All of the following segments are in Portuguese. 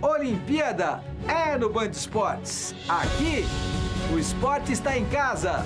Olimpíada é no Band Esportes. Aqui, o esporte está em casa.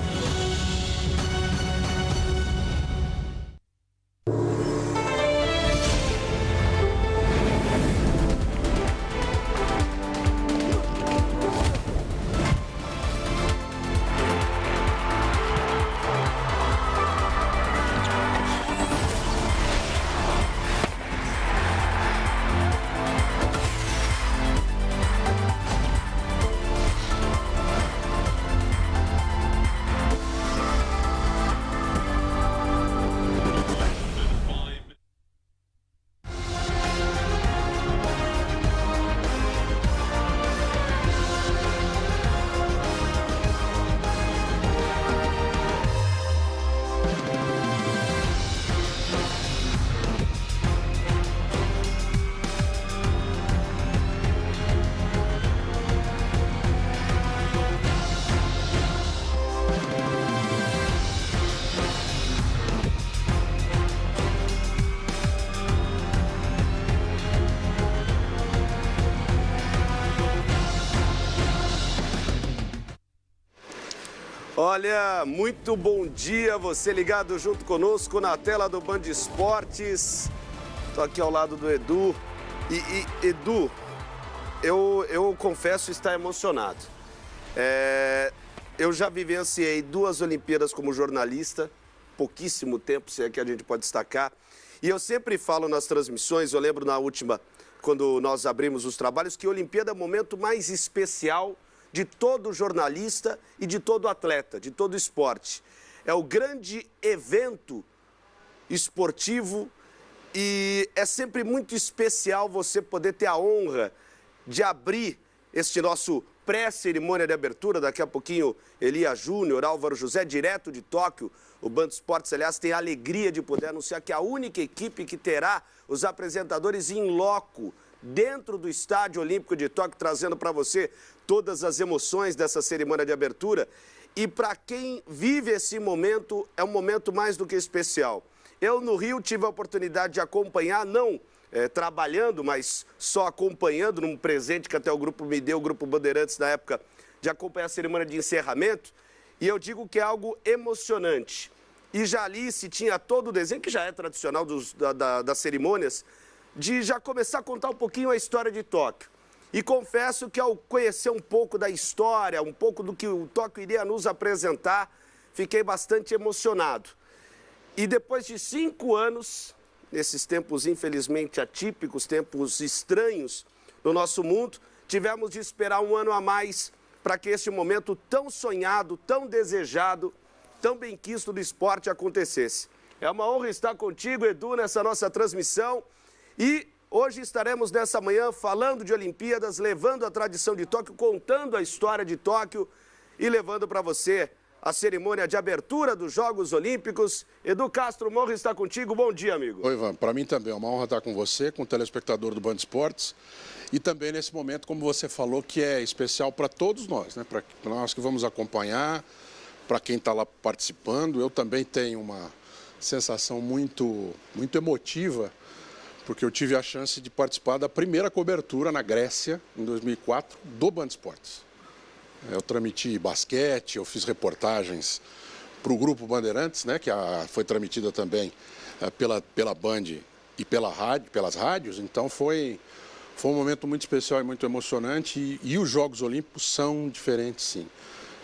Olha, muito bom dia, você ligado junto conosco na tela do Band Esportes. Estou aqui ao lado do Edu. Edu, eu confesso estar emocionado. Eu já vivenciei 2 Olimpíadas como jornalista, pouquíssimo tempo, se é que a gente pode destacar. E eu sempre falo nas transmissões, eu lembro na última, quando nós abrimos os trabalhos, que a Olimpíada é o momento mais especial de todo jornalista e de todo atleta, de todo esporte. É o grande evento esportivo e é sempre muito especial você poder ter a honra de abrir este nosso pré-cerimônia de abertura. Daqui a pouquinho, Elia Júnior, Álvaro José, direto de Tóquio. O Band Esportes, aliás, tem a alegria de poder anunciar que é a única equipe que terá os apresentadores em loco, dentro do Estádio Olímpico de Tóquio, trazendo para você todas as emoções dessa cerimônia de abertura. E para quem vive esse momento, é um momento mais do que especial. Eu, no Rio, tive a oportunidade de acompanhar, não trabalhando, mas só acompanhando, num presente que até o grupo me deu, o Grupo Bandeirantes, na época, de acompanhar a cerimônia de encerramento. E eu digo que é algo emocionante. E já ali se tinha todo o desenho, que já é tradicional das cerimônias, de já começar a contar um pouquinho a história de Tóquio. E confesso que ao conhecer um pouco da história, um pouco do que o Tóquio iria nos apresentar, fiquei bastante emocionado. E depois de 5 anos, nesses tempos infelizmente atípicos, tempos estranhos no nosso mundo, tivemos de esperar 1 ano a mais para que este momento tão sonhado, tão desejado, tão benquisto do esporte acontecesse. É uma honra estar contigo, Edu, nessa nossa transmissão. E hoje estaremos nessa manhã falando de Olimpíadas, levando a tradição de Tóquio, contando a história de Tóquio e levando para você a cerimônia de abertura dos Jogos Olímpicos. Edu Castro, uma honra estar contigo. Bom dia, amigo. Oi, Ivan. Para mim também é uma honra estar com você, com o telespectador do Band Esportes. E também nesse momento, como você falou, que é especial para todos nós, né? Para nós que vamos acompanhar, para quem está lá participando. Eu também tenho uma sensação muito emotiva, porque eu tive a chance de participar da primeira cobertura na Grécia, em 2004, do Band Esportes. Eu transmiti basquete, eu fiz reportagens para o Grupo Bandeirantes, né, que foi transmitida também pela Band e pelas rádios. Então foi um momento muito especial e muito emocionante. E os Jogos Olímpicos são diferentes, sim.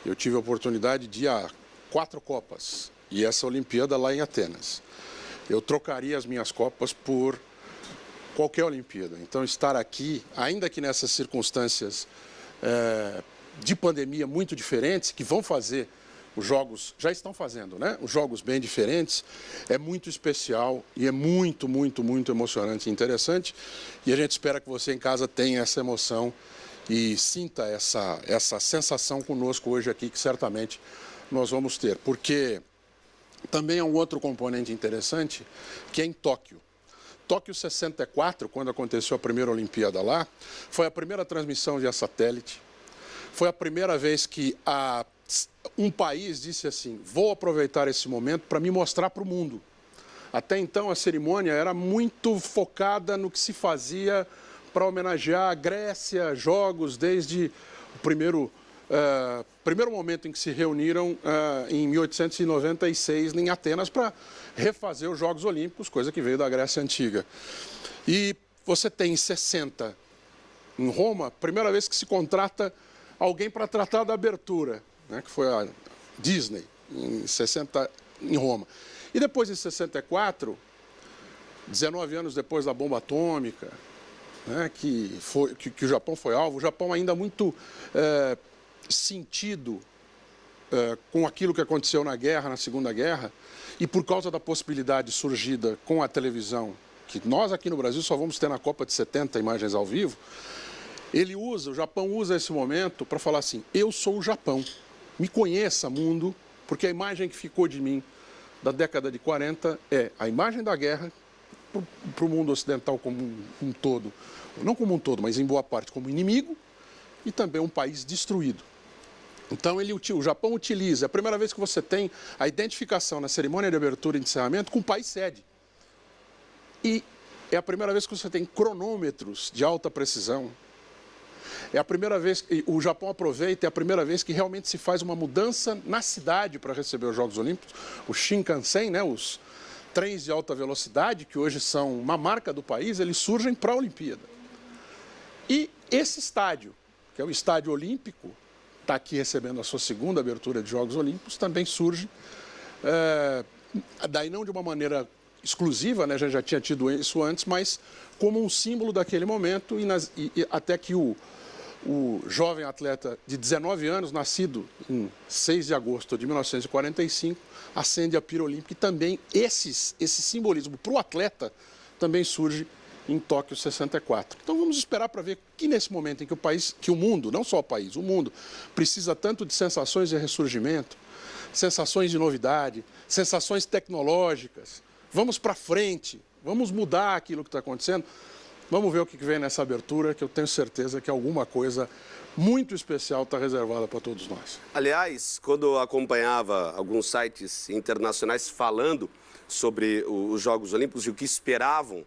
Eu tive a oportunidade de ir a 4 Copas e essa Olimpíada lá em Atenas. Eu trocaria as minhas Copas por qualquer Olimpíada. Então, estar aqui, ainda que nessas circunstâncias de pandemia muito diferentes, que vão fazer os jogos, já estão fazendo, né? Os jogos bem diferentes, é muito especial e é muito emocionante e interessante. E a gente espera que você em casa tenha essa emoção e sinta essa sensação conosco hoje aqui, que certamente nós vamos ter. Porque também há um outro componente interessante, que é em Tóquio. Tóquio 64, quando aconteceu a primeira Olimpíada lá, foi a primeira transmissão via satélite. Foi a primeira vez que um país disse assim: vou aproveitar esse momento para me mostrar para o mundo. Até então a cerimônia era muito focada no que se fazia para homenagear a Grécia, jogos desde o primeiro momento em que se reuniram em 1896 em Atenas para refazer os Jogos Olímpicos, coisa que veio da Grécia Antiga. E você tem em 60, em Roma, primeira vez que se contrata alguém para tratar da abertura, né, que foi a Disney, em 60, em Roma. E depois, em 64, 19 anos depois da bomba atômica, né, que o Japão foi alvo, o Japão ainda muito sentido com aquilo que aconteceu na guerra, na Segunda Guerra, e por causa da possibilidade surgida com a televisão, que nós aqui no Brasil só vamos ter na Copa de 70 imagens ao vivo, o Japão usa esse momento para falar assim, eu sou o Japão, me conheça, mundo, porque a imagem que ficou de mim da década de 40 é a imagem da guerra para o mundo ocidental como um todo, não como um todo, mas em boa parte como inimigo, e também um país destruído. Então o Japão utiliza, é a primeira vez que você tem a identificação na cerimônia de abertura e de encerramento com o país sede. E é a primeira vez que você tem cronômetros de alta precisão. É a primeira vez que o Japão aproveita, é a primeira vez que realmente se faz uma mudança na cidade para receber os Jogos Olímpicos. O Shinkansen, né, os trens de alta velocidade, que hoje são uma marca do país, eles surgem para a Olimpíada. E esse estádio, que é o Estádio Olímpico, está aqui recebendo a sua segunda abertura de Jogos Olímpicos, também surge, daí não de uma maneira exclusiva, né, a gente já tinha tido isso antes, mas como um símbolo daquele momento, e até que o jovem atleta de 19 anos, nascido em 6 de agosto de 1945, acende a pira olímpica, e também esse simbolismo para o atleta também surge em Tóquio 64. Então vamos esperar para ver que nesse momento em que o mundo, não só o país, o mundo, precisa tanto de sensações de ressurgimento, sensações de novidade, sensações tecnológicas, vamos para frente, vamos mudar aquilo que está acontecendo. Vamos ver o que vem nessa abertura, que eu tenho certeza que alguma coisa muito especial está reservada para todos nós. Aliás, quando eu acompanhava alguns sites internacionais falando sobre os Jogos Olímpicos e o que esperavam,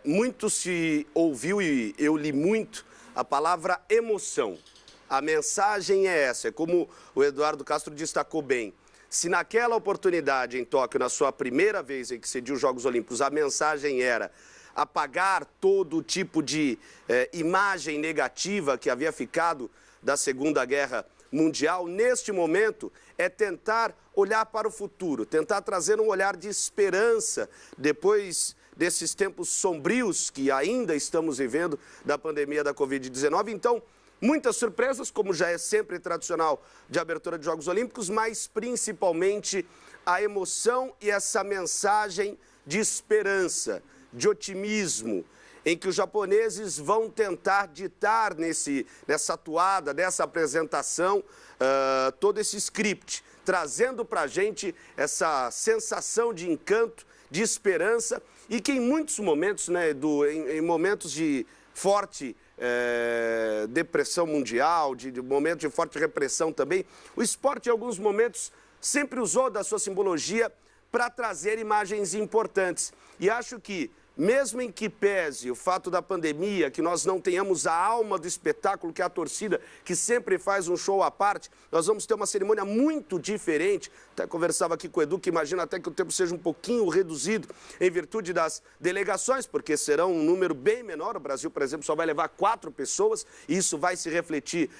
muito se ouviu, e eu li muito, a palavra emoção. A mensagem é essa, é como o Eduardo Castro destacou bem. Se naquela oportunidade em Tóquio, na sua primeira vez em que cediu os Jogos Olímpicos, a mensagem era apagar todo tipo de imagem negativa que havia ficado da Segunda Guerra Mundial, neste momento é tentar olhar para o futuro, tentar trazer um olhar de esperança depois desses tempos sombrios que ainda estamos vivendo da pandemia da Covid-19. Então, muitas surpresas, como já é sempre tradicional de abertura de Jogos Olímpicos, mas principalmente a emoção e essa mensagem de esperança, de otimismo, em que os japoneses vão tentar ditar nessa atuada, nessa apresentação, todo esse script, trazendo para a gente essa sensação de encanto, de esperança, e que em muitos momentos, né, Edu, em momentos de forte depressão mundial, de momento de forte repressão também, o esporte em alguns momentos sempre usou da sua simbologia para trazer imagens importantes. E acho que, mesmo em que pese o fato da pandemia, que nós não tenhamos a alma do espetáculo, que é a torcida, que sempre faz um show à parte, nós vamos ter uma cerimônia muito diferente. Até conversava aqui com o Edu, que imagina até que o tempo seja um pouquinho reduzido em virtude das delegações, porque serão um número bem menor. O Brasil, por exemplo, só vai levar 4 pessoas, e isso vai se refletir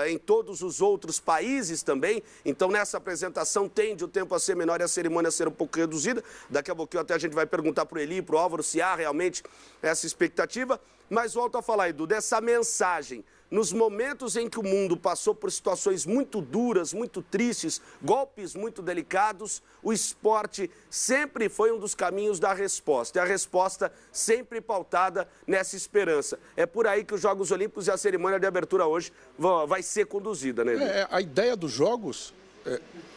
em todos os outros países também. Então, nessa apresentação, tende o tempo a ser menor e a cerimônia a ser um pouco reduzida. Daqui a pouquinho até a gente vai perguntar para o Eli e para o Álvaro se há realmente essa expectativa, mas volto a falar, Edu, dessa mensagem. Nos momentos em que o mundo passou por situações muito duras, muito tristes, golpes muito delicados, o esporte sempre foi um dos caminhos da resposta. E a resposta sempre pautada nessa esperança. É por aí que os Jogos Olímpicos e a cerimônia de abertura hoje vai ser conduzida, né, Edu? A ideia dos Jogos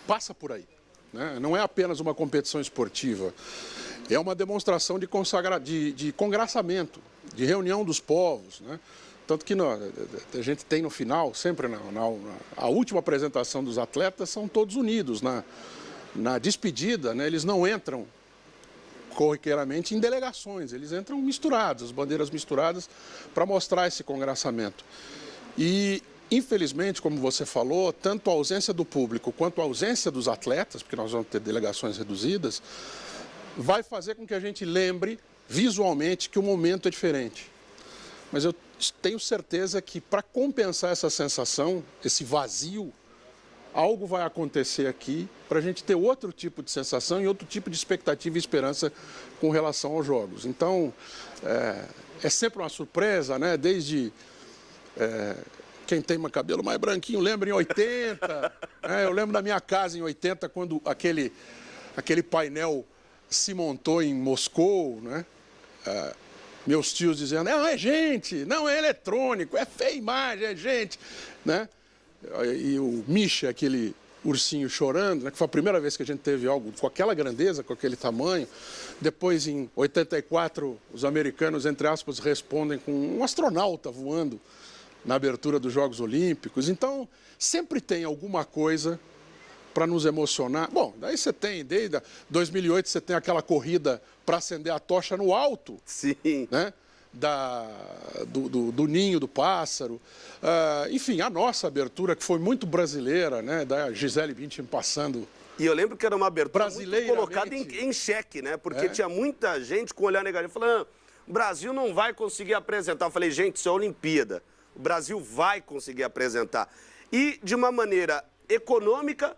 passa por aí, né? Não é apenas uma competição esportiva. É uma demonstração de congraçamento, de reunião dos povos, né? Tanto que a gente tem no final, sempre a última apresentação dos atletas, são todos unidos. Na despedida, né, eles não entram corriqueiramente em delegações. Eles entram misturados, as bandeiras misturadas, para mostrar esse congraçamento. E, infelizmente, como você falou, tanto a ausência do público quanto a ausência dos atletas, porque nós vamos ter delegações reduzidas, vai fazer com que a gente lembre visualmente que o momento é diferente. Mas eu tenho certeza que, para compensar essa sensação, esse vazio, algo vai acontecer aqui para a gente ter outro tipo de sensação e outro tipo de expectativa e esperança com relação aos jogos. Então, é sempre uma surpresa, né? Desde quem tem um cabelo mais branquinho lembra em 80, né? Eu lembro da minha casa em 80, quando aquele painel se montou em Moscou, né? Meus tios dizendo, não é gente, não é eletrônico, é feia imagem, é gente, né? E o Misha, aquele ursinho chorando, né, que foi a primeira vez que a gente teve algo com aquela grandeza, com aquele tamanho. Depois, em 84, os americanos, entre aspas, respondem com um astronauta voando na abertura dos Jogos Olímpicos. Então, sempre tem alguma coisa para nos emocionar. Bom, daí você tem, desde 2008, você tem aquela corrida para acender a tocha no alto. Sim. Né? Do ninho do pássaro. Enfim, a nossa abertura, que foi muito brasileira, né? Da Gisele Bündchen passando. E eu lembro que era uma abertura muito colocada em xeque, né? Porque tinha muita gente com o olhar negativo falando, o Brasil não vai conseguir apresentar. Eu falei, gente, isso é Olimpíada. O Brasil vai conseguir apresentar. E de uma maneira econômica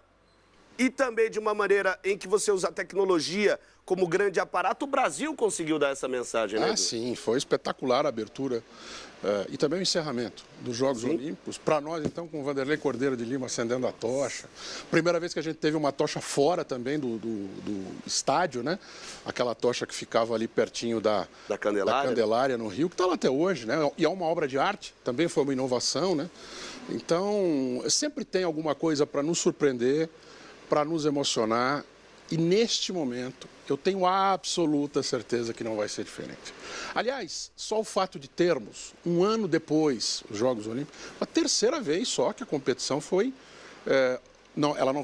e também de uma maneira em que você usa a tecnologia como grande aparato, o Brasil conseguiu dar essa mensagem, né, Edu? Sim, foi espetacular a abertura e também o encerramento dos Jogos Olímpicos. Para nós, então, com o Vanderlei Cordeiro de Lima acendendo a tocha. Primeira vez que a gente teve uma tocha fora também do estádio, né? Aquela tocha que ficava ali pertinho da Candelária, no Rio, que está lá até hoje, né? E é uma obra de arte, também foi uma inovação, né? Então, sempre tem alguma coisa para nos surpreender, para nos emocionar. E neste momento, eu tenho absoluta certeza que não vai ser diferente. Aliás, só o fato de termos, um ano depois, os Jogos Olímpicos, a terceira vez só que a competição foi...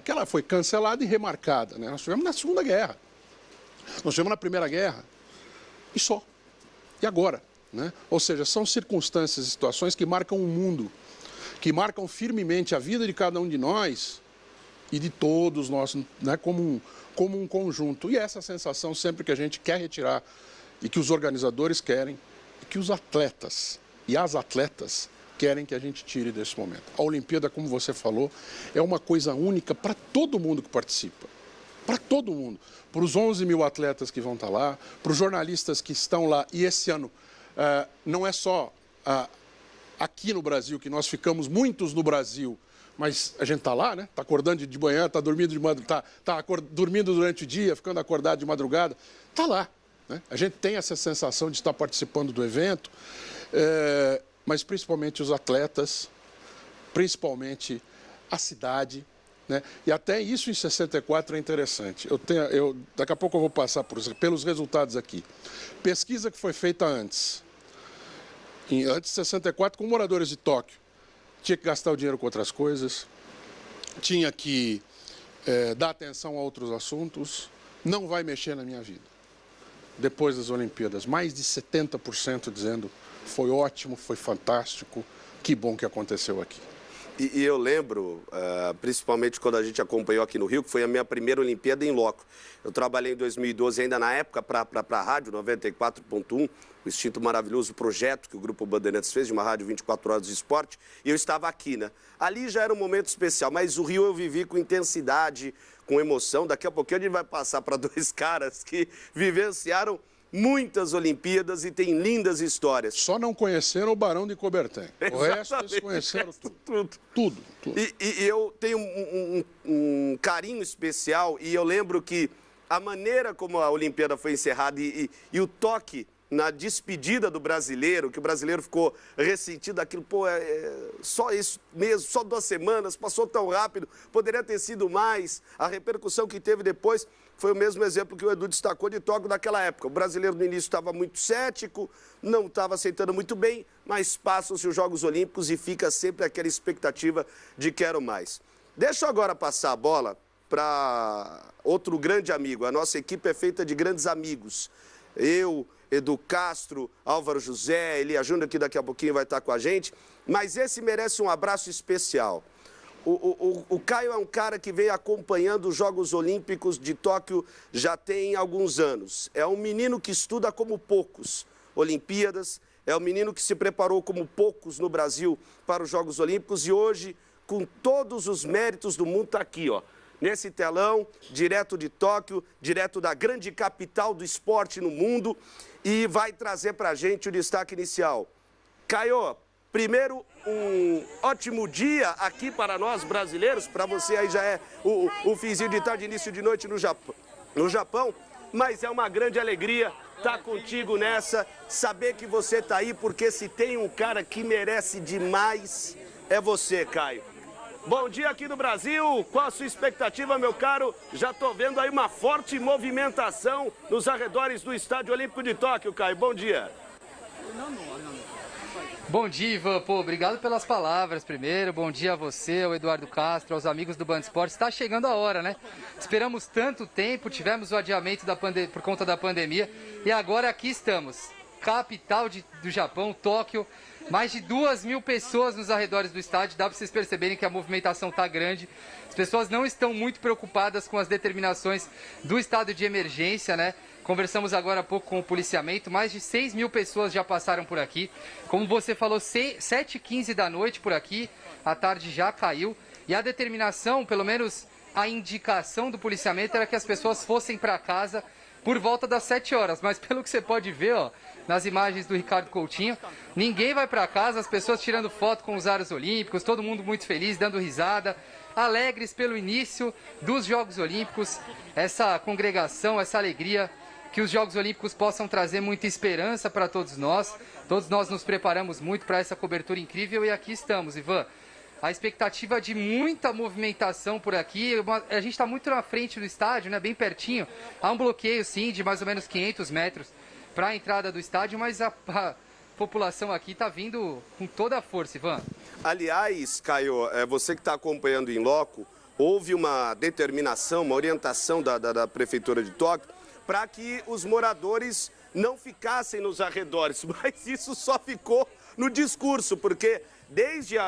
ela foi cancelada e remarcada, né? Nós tivemos na Segunda Guerra, nós tivemos na Primeira Guerra, e só. E agora? Né? Ou seja, são circunstâncias e situações que marcam o mundo, que marcam firmemente a vida de cada um de nós e de todos nós, né? como um conjunto. E essa sensação sempre que a gente quer retirar e que os organizadores querem, e que os atletas e as atletas querem que a gente tire desse momento. A Olimpíada, como você falou, é uma coisa única para todo mundo que participa. Para todo mundo. Para os 11 mil atletas que vão estar lá, para os jornalistas que estão lá. E esse ano não é só aqui no Brasil, que nós ficamos muitos no Brasil, mas a gente está lá, né? Está acordando de manhã, está dormindo de madrugada, dormindo durante o dia, ficando acordado de madrugada. Está lá. Né? A gente tem essa sensação de estar participando do evento, mas principalmente os atletas, principalmente a cidade. Né? E até isso em 64 é interessante. Daqui a pouco eu vou passar pelos resultados aqui. Pesquisa que foi feita antes de 64 com moradores de Tóquio. Tinha que gastar o dinheiro com outras coisas, tinha que dar atenção a outros assuntos, não vai mexer na minha vida. Depois das Olimpíadas, mais de 70% dizendo foi ótimo, foi fantástico, que bom que aconteceu aqui. E eu lembro, principalmente quando a gente acompanhou aqui no Rio, que foi a minha primeira Olimpíada em loco. Eu trabalhei em 2012 ainda na época para a rádio 94.1, o extinto maravilhoso projeto que o Grupo Bandeirantes fez, de uma rádio 24 horas de esporte, e eu estava aqui, né? Ali já era um momento especial, mas o Rio eu vivi com intensidade, com emoção. Daqui a pouquinho a gente vai passar para dois caras que vivenciaram muitas Olimpíadas e tem lindas histórias. Só não conheceram o Barão de Coubertin. O resto eles conheceram tudo. E eu tenho um carinho especial e eu lembro que a maneira como a Olimpíada foi encerrada e o toque na despedida do brasileiro, que o brasileiro ficou ressentido daquilo, só isso mesmo, só 2 semanas, passou tão rápido, poderia ter sido mais, a repercussão que teve depois foi o mesmo exemplo que o Edu destacou de Tóquio naquela época. O brasileiro no início estava muito cético, não estava aceitando muito bem, mas passam-se os Jogos Olímpicos e fica sempre aquela expectativa de quero mais. Deixa eu agora passar a bola para outro grande amigo. A nossa equipe é feita de grandes amigos. Eu, Edu Castro, Álvaro José, Elia Júnior, que daqui a pouquinho vai estar com a gente. Mas esse merece um abraço especial. O Caio é um cara que vem acompanhando os Jogos Olímpicos de Tóquio já tem alguns anos. É um menino que estuda como poucos Olimpíadas, é um menino que se preparou como poucos no Brasil para os Jogos Olímpicos e hoje, com todos os méritos do mundo, está aqui, ó, nesse telão, direto de Tóquio, direto da grande capital do esporte no mundo e vai trazer para a gente o destaque inicial. Caio, primeiro, um ótimo dia aqui para nós brasileiros, para você aí já é o finzinho de tarde, início de noite no Japão, mas é uma grande alegria estar contigo nessa, saber que você está aí, porque se tem um cara que merece demais, é você, Caio. Bom dia aqui no Brasil, qual a sua expectativa, meu caro? Já estou vendo aí uma forte movimentação nos arredores do Estádio Olímpico de Tóquio, Caio, bom dia. Bom dia, Ivan. Pô, obrigado pelas palavras primeiro. Bom dia a você, ao Eduardo Castro, aos amigos do Band Esportes. Está chegando a hora, né? Esperamos tanto tempo, tivemos o adiamento por conta da pandemia e agora aqui estamos. Capital do Japão, Tóquio. Mais de 2.000 pessoas nos arredores do estádio. Dá para vocês perceberem que a movimentação está grande. As pessoas não estão muito preocupadas com as determinações do estado de emergência, né? Conversamos agora há pouco com o policiamento, mais de 6.000 pessoas já passaram por aqui. Como você falou, 7h15 da noite por aqui, a tarde já caiu. E a determinação, pelo menos a indicação do policiamento, era que as pessoas fossem para casa por volta das 7 horas. Mas pelo que você pode ver, ó, nas imagens do Ricardo Coutinho, ninguém vai para casa, as pessoas tirando foto com os aros olímpicos, todo mundo muito feliz, dando risada, alegres pelo início dos Jogos Olímpicos, essa congregação, essa alegria, que os Jogos Olímpicos possam trazer muita esperança para todos nós. Todos nós nos preparamos muito para essa cobertura incrível e aqui estamos, Ivan. A expectativa de muita movimentação por aqui, a gente está muito na frente do estádio, né, bem pertinho. Há um bloqueio, sim, de mais ou menos 500 metros para a entrada do estádio, mas a população aqui está vindo com toda a força, Ivan. Aliás, Caio, você que está acompanhando em loco, houve uma determinação, uma orientação da Prefeitura de Tóquio para que os moradores não ficassem nos arredores, mas isso só ficou no discurso, porque desde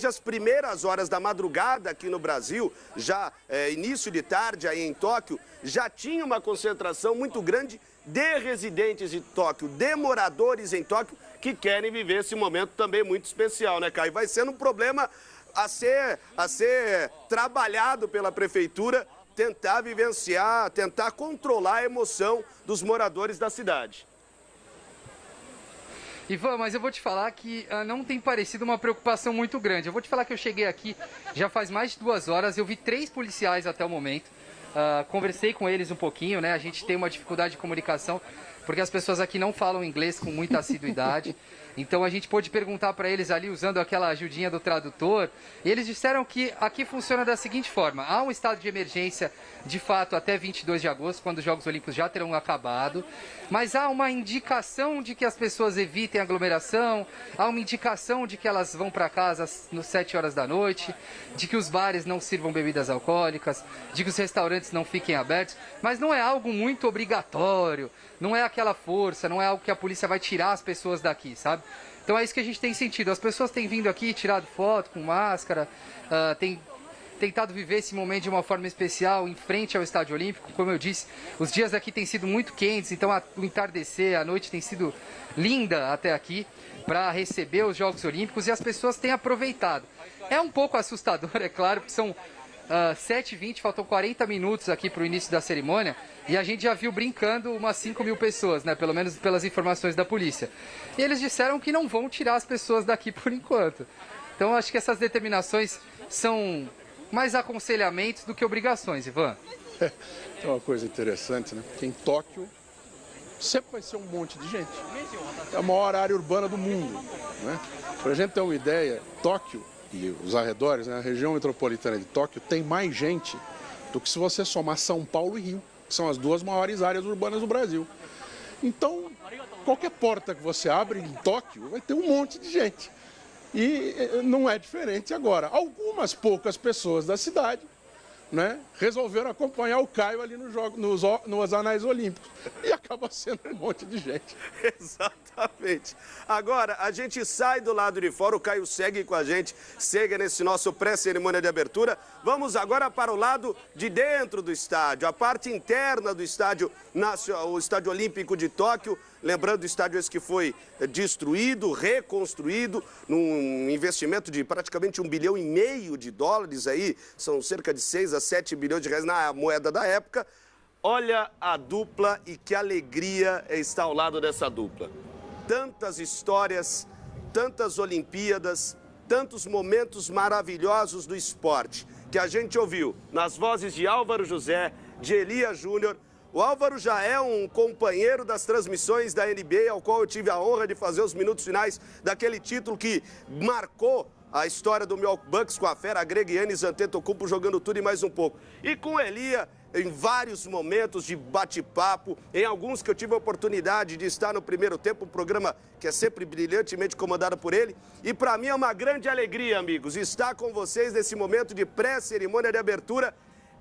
as primeiras horas da madrugada aqui no Brasil, já início de tarde aí em Tóquio, já tinha uma concentração muito grande de residentes de Tóquio, de moradores em Tóquio, que querem viver esse momento também muito especial, né, Caio? Vai sendo um problema a ser trabalhado pela Prefeitura, tentar vivenciar, tentar controlar a emoção dos moradores da cidade. Ivan, mas eu vou te falar que não tem parecido uma preocupação muito grande. Eu vou te falar que eu cheguei aqui já faz mais de 2 horas, eu vi 3 policiais até o momento. Conversei com eles um pouquinho, né? A gente tem uma dificuldade de comunicação porque as pessoas aqui não falam inglês com muita assiduidade. Então a gente pôde perguntar para eles ali usando aquela ajudinha do tradutor. E eles disseram que aqui funciona da seguinte forma: há um estado de emergência de fato até 22 de agosto, quando os Jogos Olímpicos já terão acabado. Mas há uma indicação de que as pessoas evitem aglomeração, há uma indicação de que elas vão para casa às 7 horas da noite, de que os bares não sirvam bebidas alcoólicas, de que os restaurantes não fiquem abertos. Mas não é algo muito obrigatório, não é aquela força, não é algo que a polícia vai tirar as pessoas daqui, sabe? Então é isso que a gente tem sentido. As pessoas têm vindo aqui, tirado foto com máscara, têm tentado viver esse momento de uma forma especial em frente ao Estádio Olímpico. Como eu disse, os dias aqui têm sido muito quentes, então o entardecer, a noite tem sido linda até aqui para receber os Jogos Olímpicos e as pessoas têm aproveitado. É um pouco assustador, é claro, porque são 7h20, faltam 40 minutos aqui para o início da cerimônia e a gente já viu brincando umas 5.000 pessoas, né? Pelo menos pelas informações da polícia. E eles disseram que não vão tirar as pessoas daqui por enquanto. Então acho que essas determinações são mais aconselhamentos do que obrigações, Ivan. É uma coisa interessante, né? Porque em Tóquio sempre vai ser um monte de gente. É a maior área urbana do mundo, né? Para a gente ter uma ideia, Tóquio e os arredores, né, a região metropolitana de Tóquio, tem mais gente do que se você somar São Paulo e Rio, que são as 2 maiores áreas urbanas do Brasil. Então, qualquer porta que você abre em Tóquio, vai ter um monte de gente. E não é diferente agora. Algumas poucas pessoas da cidade né, resolveram acompanhar o Caio ali nos Anais Olímpicos. E acaba sendo um monte de gente. Exatamente. Agora, a gente sai do lado de fora, o Caio segue com a gente, segue nesse nosso pré-cerimônia de abertura. Vamos agora para o lado de dentro do estádio, a parte interna do estádio, o Estádio Olímpico de Tóquio. Lembrando, o estádio esse que foi destruído, reconstruído, num investimento de praticamente $1,5 bilhão aí, são cerca de 6 a 7 bilhões de reais na moeda da época. Olha a dupla e que alegria estar ao lado dessa dupla. Tantas histórias, tantas Olimpíadas, tantos momentos maravilhosos do esporte que a gente ouviu nas vozes de Álvaro José, de Elia Júnior. O Álvaro já é um companheiro das transmissões da NBA, ao qual eu tive a honra de fazer os minutos finais daquele título que marcou a história do Milwaukee Bucks com a fera grega Giannis Antetokounmpo jogando tudo e mais um pouco. E com Elia, em vários momentos de bate-papo, em alguns que eu tive a oportunidade de estar no primeiro tempo, um programa que é sempre brilhantemente comandado por ele. E para mim é uma grande alegria, amigos, estar com vocês nesse momento de pré-cerimônia de abertura.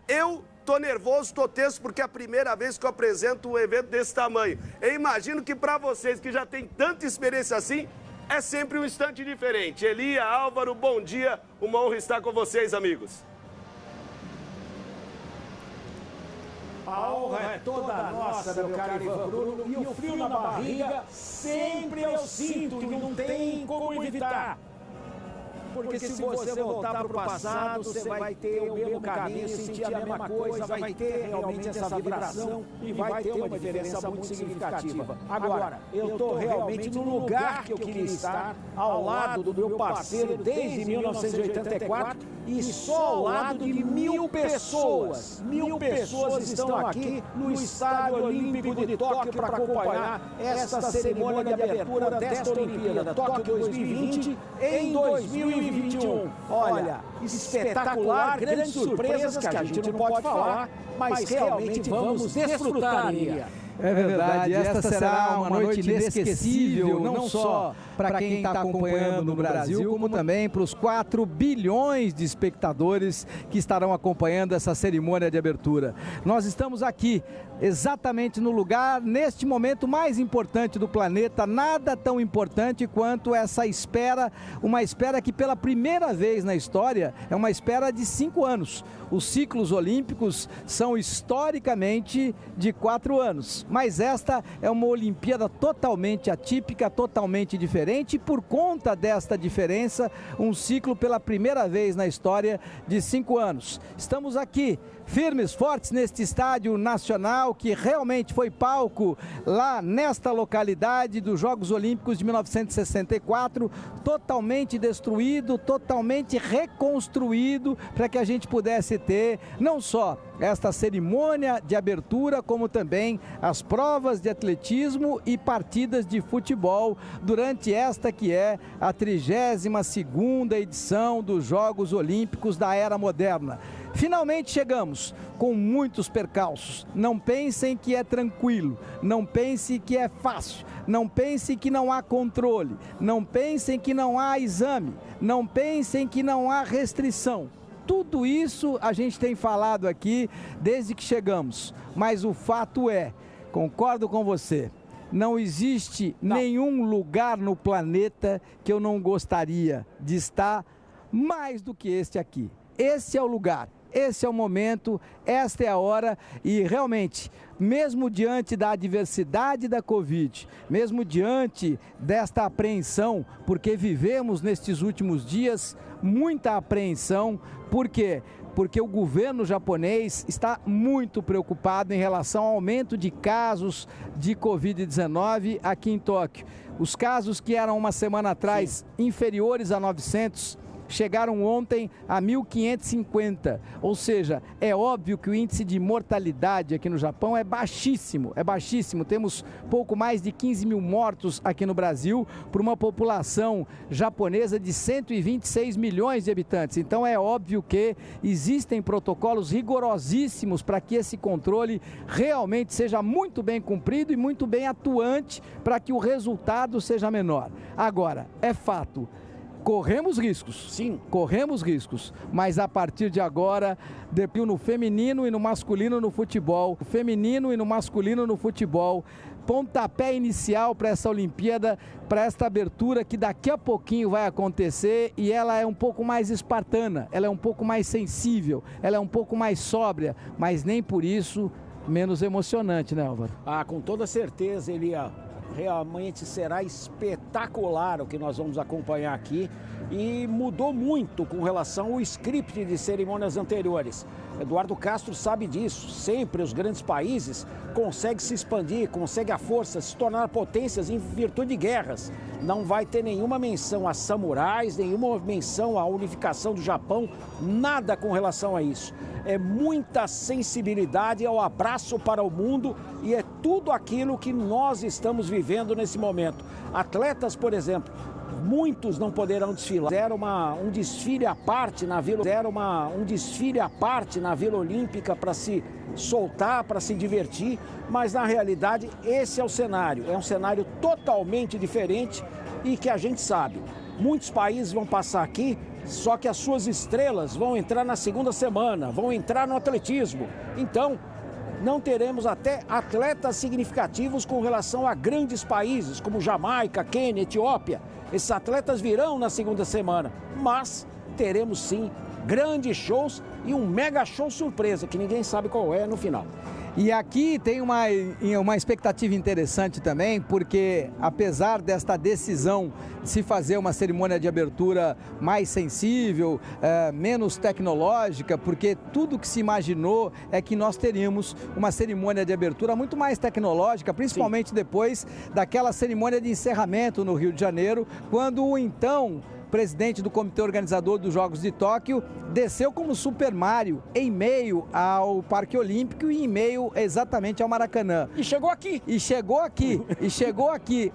Eu tô nervoso, tô tenso, porque é a primeira vez que eu apresento um evento desse tamanho. Eu imagino que para vocês que já têm tanta experiência assim, é sempre um instante diferente. Elia, Álvaro, bom dia. Uma honra estar com vocês, amigos. A honra é toda nossa, meu caro Ivan Bruno. E o frio na barriga sempre eu sinto e não tem como evitar. Porque se você voltar para o passado, você vai ter o mesmo caminho, sentir a mesma coisa, vai ter realmente essa vibração e vai ter uma diferença muito significativa. Agora, eu estou realmente no lugar que eu queria estar, ao lado do meu parceiro desde 1984 e só ao lado de 1.000 pessoas. 1.000 pessoas estão aqui no Estádio Olímpico de Tóquio para acompanhar essa cerimônia de abertura desta Olimpíada Tóquio 2020 em 2021. Olha, espetacular, grandes surpresas que a gente não pode falar, mas realmente vamos desfrutar, Lia. É verdade, esta será uma noite inesquecível, não só para quem está acompanhando no Brasil, como também para os 4 bilhões de espectadores que estarão acompanhando essa cerimônia de abertura. Nós estamos aqui, exatamente no lugar, neste momento mais importante do planeta, nada tão importante quanto essa espera, uma espera que pela primeira vez na história é uma espera de 5 anos. Os ciclos olímpicos são historicamente de 4 anos. Mas esta é uma Olimpíada totalmente atípica, totalmente diferente, e por conta desta diferença, um ciclo pela primeira vez na história de 5 anos. Estamos aqui, firmes, fortes neste estádio nacional, que realmente foi palco lá nesta localidade dos Jogos Olímpicos de 1964, totalmente destruído, totalmente reconstruído, para que a gente pudesse ter não só esta cerimônia de abertura, como também as provas de atletismo e partidas de futebol durante esta que é a 32ª edição dos Jogos Olímpicos da Era Moderna. Finalmente chegamos, com muitos percalços. Não pensem que é tranquilo, não pensem que é fácil, não pensem que não há controle, não pensem que não há exame, não pensem que não há restrição. Tudo isso a gente tem falado aqui desde que chegamos, mas o fato é, concordo com você, não existe nenhum lugar no planeta que eu não gostaria de estar mais do que este aqui. Esse é o lugar, esse é o momento, esta é a hora e realmente, mesmo diante da adversidade da Covid, mesmo diante desta apreensão, porque vivemos nestes últimos dias muita apreensão, por quê? Porque o governo japonês está muito preocupado em relação ao aumento de casos de Covid-19 aqui em Tóquio. Os casos que eram uma semana atrás inferiores a 900, chegaram ontem a 1.550, ou seja, é óbvio que o índice de mortalidade aqui no Japão é baixíssimo, temos pouco mais de 15 mil mortos aqui no Brasil, por uma população japonesa de 126 milhões de habitantes, então é óbvio que existem protocolos rigorosíssimos para que esse controle realmente seja muito bem cumprido e muito bem atuante para que o resultado seja menor. Agora, é fato, Corremos riscos. Sim. Corremos riscos. Mas a partir de agora, no feminino e no masculino no futebol, feminino e no masculino no futebol, pontapé inicial para essa Olimpíada, para esta abertura que daqui a pouquinho vai acontecer, e ela é um pouco mais espartana, ela é um pouco mais sensível, ela é um pouco mais sóbria, mas nem por isso menos emocionante, né, Álvaro? Ah, com toda certeza, Elia. Realmente será espetacular o que nós vamos acompanhar aqui, e mudou muito com relação ao script de cerimônias anteriores. Eduardo Castro sabe disso. Sempre os grandes países conseguem se expandir, conseguem a força, se tornar potências em virtude de guerras. Não vai ter nenhuma menção a samurais, nenhuma menção à unificação do Japão, nada com relação a isso. É muita sensibilidade, é o abraço para o mundo, e é tudo aquilo que nós estamos vivendo nesse momento. Atletas, por exemplo, muitos não poderão desfilar. Fizeram um desfile à parte na Vila, Olímpica para se soltar, para se divertir, mas na realidade esse é o cenário. É um cenário totalmente diferente e que a gente sabe. Muitos países vão passar aqui, só que as suas estrelas vão entrar na segunda semana, vão entrar no atletismo. Então, não teremos até atletas significativos com relação a grandes países como Jamaica, Quênia, Etiópia. Esses atletas virão na segunda semana, mas teremos sim grandes shows e um mega show surpresa que ninguém sabe qual é no final. E aqui tem uma expectativa interessante também, porque apesar desta decisão de se fazer uma cerimônia de abertura mais sensível, menos tecnológica, porque tudo que se imaginou é que nós teríamos uma cerimônia de abertura muito mais tecnológica, principalmente depois daquela cerimônia de encerramento no Rio de Janeiro, quando o então presidente do comitê organizador dos Jogos de Tóquio desceu como Super Mario em meio ao Parque Olímpico e em meio exatamente ao Maracanã. E chegou aqui.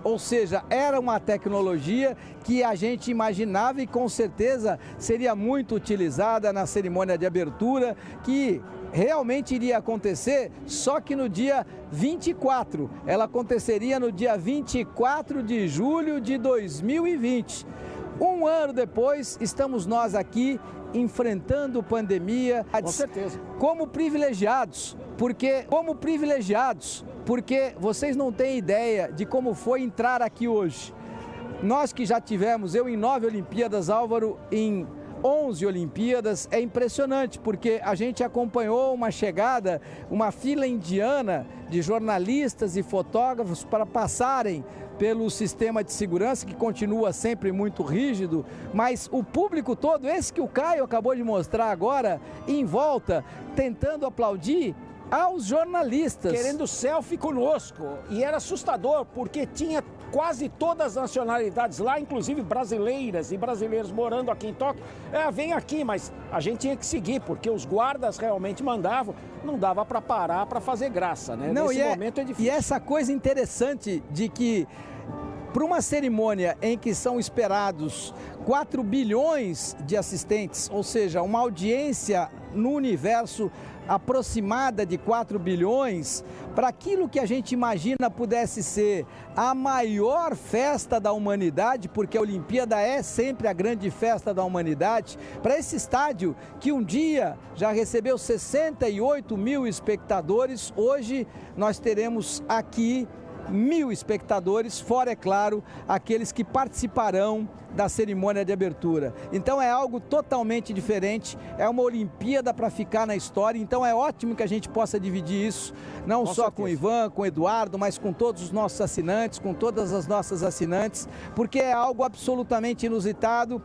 Ou seja, era uma tecnologia que a gente imaginava e com certeza seria muito utilizada na cerimônia de abertura, que realmente iria acontecer, só que no dia 24. Ela aconteceria no dia 24 de julho de 2020. Um ano depois, estamos nós aqui enfrentando pandemia. Com certeza. Como privilegiados, porque vocês não têm ideia de como foi entrar aqui hoje. Nós que já tivemos, eu em 9 Olimpíadas, Álvaro em 11 Olimpíadas, é impressionante, porque a gente acompanhou uma chegada, uma fila indiana de jornalistas e fotógrafos para passarem pelo sistema de segurança, que continua sempre muito rígido, mas o público todo, esse que o Caio acabou de mostrar agora, em volta, tentando aplaudir aos jornalistas. Querendo selfie conosco. E era assustador, porque tinha quase todas as nacionalidades lá, inclusive brasileiras e brasileiros morando aqui em Tóquio. Vem aqui, mas a gente tinha que seguir, porque os guardas realmente mandavam, não dava para parar para fazer graça, né? Não, nesse momento é difícil. E essa coisa interessante de que, para uma cerimônia em que são esperados 4 bilhões de assistentes, ou seja, uma audiência no universo aproximada de 4 bilhões, para aquilo que a gente imagina pudesse ser a maior festa da humanidade, porque a Olimpíada é sempre a grande festa da humanidade, para esse estádio que um dia já recebeu 68 mil espectadores, hoje nós teremos aqui 1.000 espectadores, fora, é claro, aqueles que participarão da cerimônia de abertura. Então é algo totalmente diferente, é uma Olimpíada para ficar na história, então é ótimo que a gente possa dividir isso, não só com o Ivan, com o Eduardo, mas com todos os nossos assinantes, com todas as nossas assinantes, porque é algo absolutamente inusitado.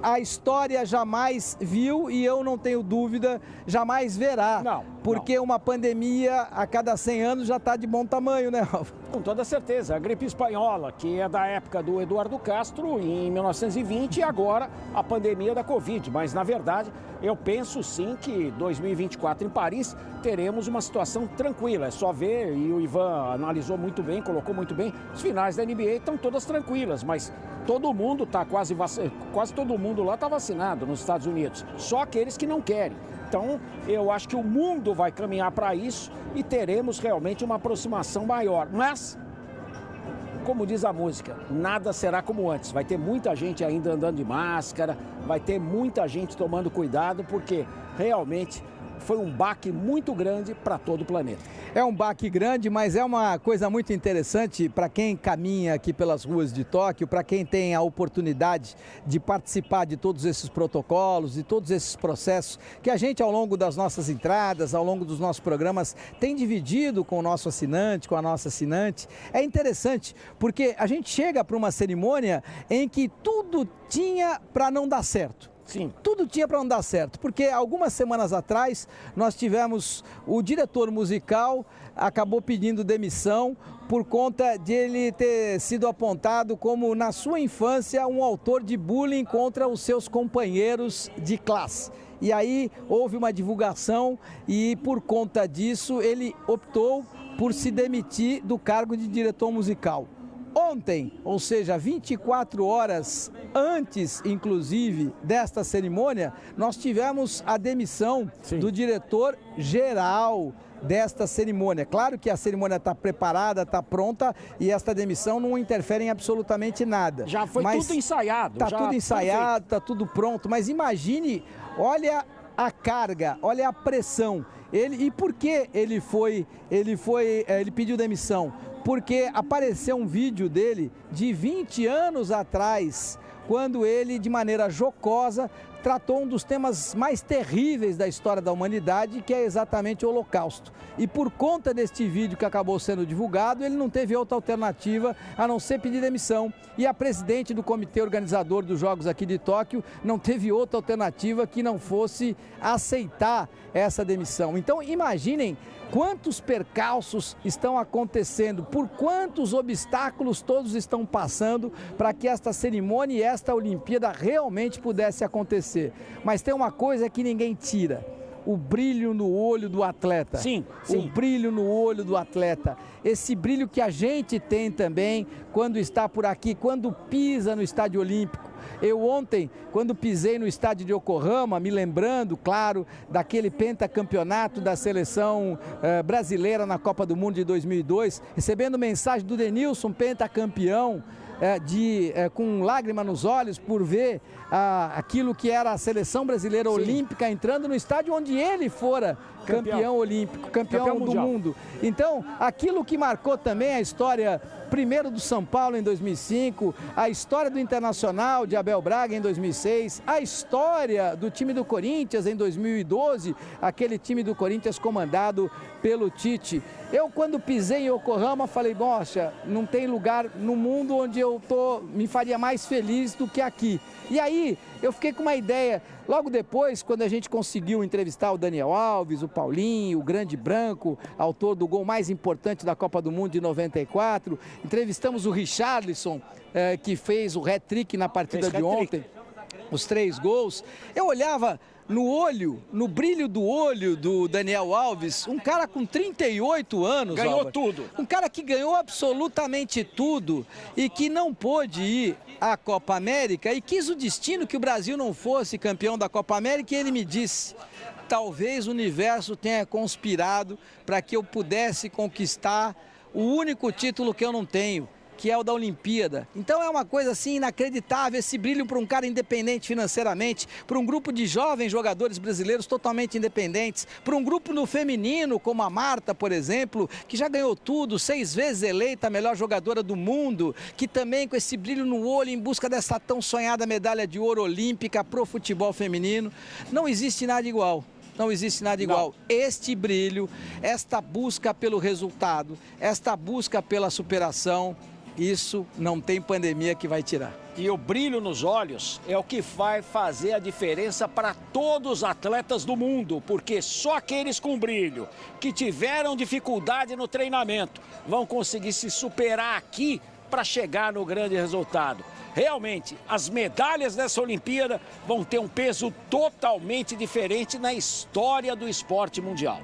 A história jamais viu e eu não tenho dúvida, jamais verá. Porque uma pandemia a cada 100 anos já está de bom tamanho, né, Alva? Com toda certeza. A gripe espanhola, que é da época do Eduardo Castro, em 1920, e agora a pandemia da Covid. Mas, na verdade, eu penso sim que 2024 em Paris teremos uma situação tranquila. É só ver, e o Ivan analisou muito bem, colocou muito bem, as finais da NBA estão todas tranquilas, mas todo mundo está quase todo mundo lá está vacinado nos Estados Unidos, só aqueles que não querem. Então, eu acho que o mundo vai caminhar para isso e teremos realmente uma aproximação maior. Mas, como diz a música, nada será como antes. Vai ter muita gente ainda andando de máscara, vai ter muita gente tomando cuidado, porque realmente foi um baque muito grande para todo o planeta. É um baque grande, mas é uma coisa muito interessante para quem caminha aqui pelas ruas de Tóquio, para quem tem a oportunidade de participar de todos esses protocolos, de todos esses processos que a gente, ao longo das nossas entradas, ao longo dos nossos programas, tem dividido com o nosso assinante, com a nossa assinante. É interessante porque a gente chega para uma cerimônia em que tudo tinha para não dar certo. Sim. Tudo tinha para não dar certo, porque algumas semanas atrás nós tivemos o diretor musical acabou pedindo demissão por conta de ele ter sido apontado como, na sua infância, um autor de bullying contra os seus companheiros de classe. E aí houve uma divulgação e, por conta disso, ele optou por se demitir do cargo de diretor musical. Ontem, ou seja, 24 horas antes, inclusive, desta cerimônia, nós tivemos a demissão do diretor-geral desta cerimônia. Claro que a cerimônia está preparada, está pronta e esta demissão não interfere em absolutamente nada. Já foi tudo ensaiado. Está tudo ensaiado, está tudo pronto, mas imagine, olha a carga, olha a pressão. E por que ele pediu demissão? Porque apareceu um vídeo dele de 20 anos atrás, quando ele, de maneira jocosa, tratou um dos temas mais terríveis da história da humanidade, que é exatamente o Holocausto. E por conta deste vídeo que acabou sendo divulgado, ele não teve outra alternativa a não ser pedir demissão. E a presidente do comitê organizador dos Jogos aqui de Tóquio não teve outra alternativa que não fosse aceitar essa demissão. Então, imaginem quantos percalços estão acontecendo, por quantos obstáculos todos estão passando para que esta cerimônia e esta Olimpíada realmente pudesse acontecer. Mas tem uma coisa que ninguém tira: o brilho no olho do atleta. Sim. O brilho no olho do atleta. Esse brilho que a gente tem também quando está por aqui, quando pisa no Estádio Olímpico. Eu ontem, quando pisei no estádio de Yokohama, me lembrando, claro, daquele pentacampeonato da seleção brasileira na Copa do Mundo de 2002, recebendo mensagem do Denilson, pentacampeão, com lágrima nos olhos por ver aquilo que era a seleção brasileira olímpica entrando no estádio onde ele fora campeão olímpico, campeão do mundo. Então, aquilo que marcou também a história, primeiro do São Paulo em 2005, a história do Internacional de Abel Braga em 2006, a história do time do Corinthians em 2012, aquele time do Corinthians comandado pelo Tite. Eu, quando pisei em Yokohama, falei, nossa, não tem lugar no mundo onde eu me faria mais feliz do que aqui. E aí, eu fiquei com uma ideia. Logo depois, quando a gente conseguiu entrevistar o Daniel Alves, o Paulinho, o Grande Branco, autor do gol mais importante da Copa do Mundo de 94, entrevistamos o Richarlison, que fez o hat-trick na partida de ontem, os 3 gols. Eu olhava no olho, no brilho do olho do Daniel Alves, um cara com 38 anos. Ganhou tudo. Um cara que ganhou absolutamente tudo e que não pôde ir à Copa América e quis o destino que o Brasil não fosse campeão da Copa América, e ele me disse: talvez o universo tenha conspirado para que eu pudesse conquistar o único título que eu não tenho, que é o da Olimpíada. Então é uma coisa assim inacreditável, esse brilho para um cara independente financeiramente, para um grupo de jovens jogadores brasileiros totalmente independentes, para um grupo no feminino, como a Marta, por exemplo, que já ganhou tudo, 6 vezes eleita a melhor jogadora do mundo, que também com esse brilho no olho em busca dessa tão sonhada medalha de ouro olímpica pro futebol feminino. Não existe nada igual. Não existe nada igual. Este brilho, esta busca pelo resultado, esta busca pela superação, isso não tem pandemia que vai tirar. E o brilho nos olhos é o que vai fazer a diferença para todos os atletas do mundo, porque só aqueles com brilho, que tiveram dificuldade no treinamento, vão conseguir se superar aqui para chegar no grande resultado. Realmente, as medalhas dessa Olimpíada vão ter um peso totalmente diferente na história do esporte mundial.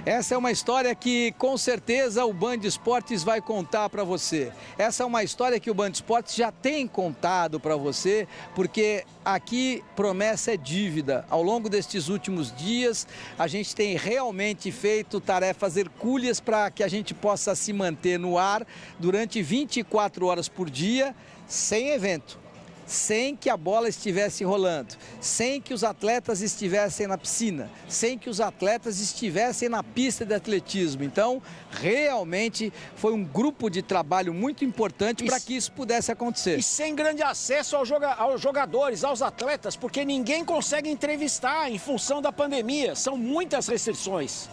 Essa é uma história que com certeza o Band Esportes vai contar para você. Essa é uma história que o Band Esportes já tem contado para você, porque aqui promessa é dívida. Ao longo destes últimos dias, a gente tem realmente feito tarefas hercúleas para que a gente possa se manter no ar durante 24 horas por dia, sem evento, sem que a bola estivesse rolando, sem que os atletas estivessem na piscina, sem que os atletas estivessem na pista de atletismo. Então, realmente foi um grupo de trabalho muito importante para que isso pudesse acontecer. E sem grande acesso aos jogadores, aos atletas, porque ninguém consegue entrevistar em função da pandemia. São muitas restrições.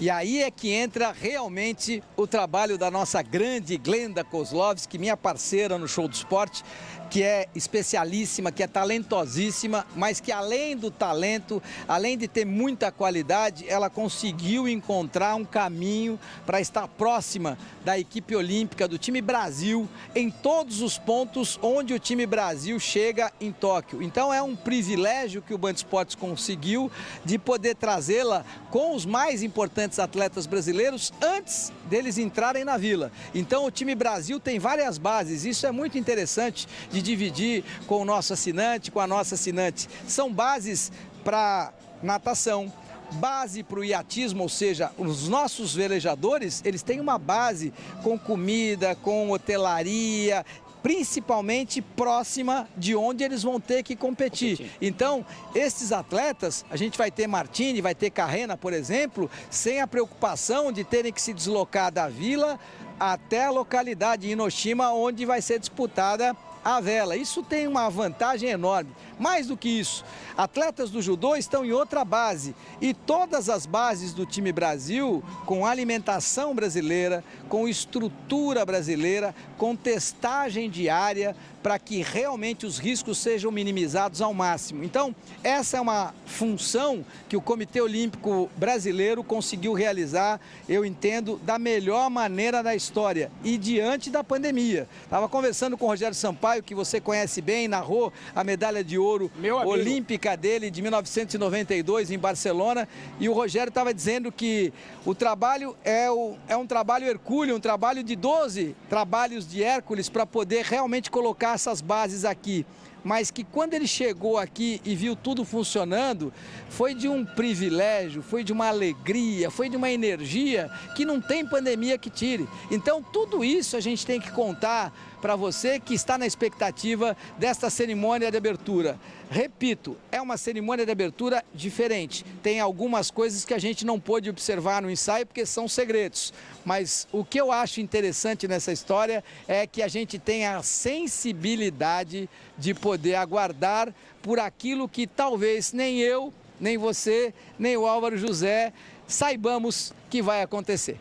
E aí é que entra realmente o trabalho da nossa grande Glenda Kozlovski, minha parceira no Show do Esporte, que é especialíssima, que é talentosíssima, mas que além do talento, além de ter muita qualidade, ela conseguiu encontrar um caminho para estar próxima da equipe olímpica, do time Brasil, em todos os pontos onde o time Brasil chega em Tóquio. Então é um privilégio que o Band Esportes conseguiu de poder trazê-la com os mais importantes atletas brasileiros antes deles entrarem na Vila. Então o time Brasil tem várias bases, isso é muito interessante de dividir com o nosso assinante, com a nossa assinante. São bases para natação, base para o iatismo, ou seja, os nossos velejadores, eles têm uma base com comida, com hotelaria, principalmente próxima de onde eles vão ter que competir. Então, esses atletas, a gente vai ter Martini, vai ter Carrena, por exemplo, sem a preocupação de terem que se deslocar da Vila até a localidade Inoshima, onde vai ser disputada a vela. Isso tem uma vantagem enorme. Mais do que isso, atletas do judô estão em outra base e todas as bases do time Brasil, com alimentação brasileira, com estrutura brasileira, com testagem diária, para que realmente os riscos sejam minimizados ao máximo. Então, essa é uma função que o Comitê Olímpico Brasileiro conseguiu realizar, eu entendo, da melhor maneira da história e diante da pandemia. Estava conversando com o Rogério Sampaio, que você conhece bem, narrou a medalha de ouro olímpica dele de 1992 em Barcelona, e o Rogério estava dizendo que o trabalho é um trabalho hercúleo, um trabalho de 12 trabalhos de Hércules para poder realmente colocar essas bases aqui, mas que quando ele chegou aqui e viu tudo funcionando, foi de um privilégio, foi de uma alegria, foi de uma energia que não tem pandemia que tire. Então tudo isso a gente tem que contar para você que está na expectativa desta cerimônia de abertura. Repito, é uma cerimônia de abertura diferente. Tem algumas coisas que a gente não pôde observar no ensaio porque são segredos. Mas o que eu acho interessante nessa história é que a gente tem a sensibilidade de poder aguardar por aquilo que talvez nem eu, nem você, nem o Álvaro José saibamos que vai acontecer.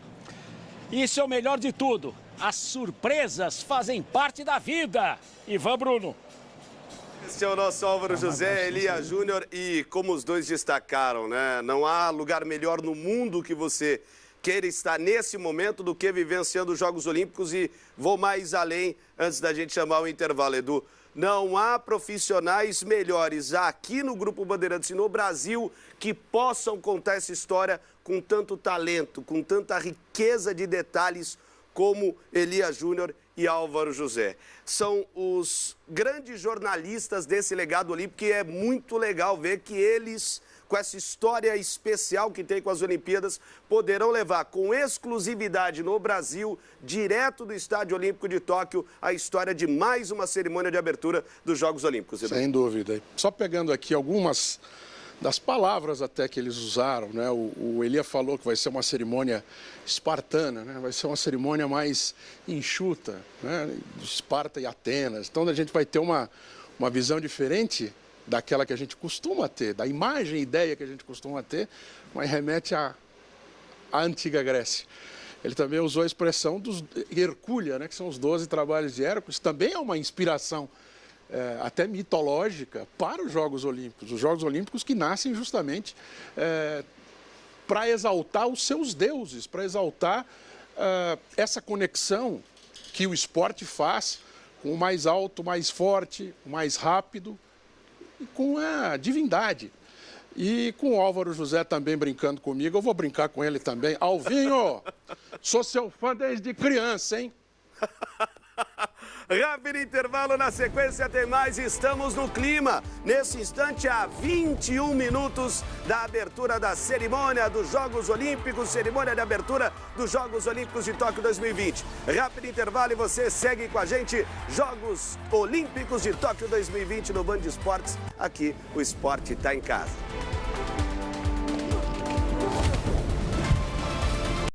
Isso é o melhor de tudo. As surpresas fazem parte da vida. Ivan Bruno. Esse é o nosso Álvaro José, Elia Júnior, e como os dois destacaram, né? Não há lugar melhor no mundo que você queira estar nesse momento do que vivenciando os Jogos Olímpicos, e vou mais além antes da gente chamar o intervalo, Edu. Não há profissionais melhores aqui no Grupo Bandeirantes e no Brasil que possam contar essa história com tanto talento, com tanta riqueza de detalhes como Elia Júnior e Álvaro José. São os grandes jornalistas desse legado olímpico, e é muito legal ver que eles, com essa história especial que tem com as Olimpíadas, poderão levar com exclusividade no Brasil, direto do Estádio Olímpico de Tóquio, a história de mais uma cerimônia de abertura dos Jogos Olímpicos. Sem dúvida. Só pegando aqui algumas das palavras até que eles usaram, né? O Elia falou que vai ser uma cerimônia espartana, né? Vai ser uma cerimônia mais enxuta, né? De Esparta e Atenas. Então a gente vai ter uma visão diferente daquela que a gente costuma ter, da imagem e ideia que a gente costuma ter, mas remete à antiga Grécia. Ele também usou a expressão dos Hercúlea, né? Que são os 12 trabalhos de Hércules, também é uma inspiração até mitológica para os Jogos Olímpicos que nascem justamente para exaltar os seus deuses, para exaltar essa conexão que o esporte faz com o mais alto, o mais forte, o mais rápido e com a divindade. E com o Álvaro José também brincando comigo, eu vou brincar com ele também. Alvinho, sou seu fã desde criança, hein? Rápido intervalo, na sequência tem mais, estamos no clima. Nesse instante, há 21 minutos da abertura da cerimônia dos Jogos Olímpicos, cerimônia de abertura dos Jogos Olímpicos de Tóquio 2020. Rápido intervalo e você segue com a gente, Jogos Olímpicos de Tóquio 2020 no Band Esportes. Aqui o esporte está em casa.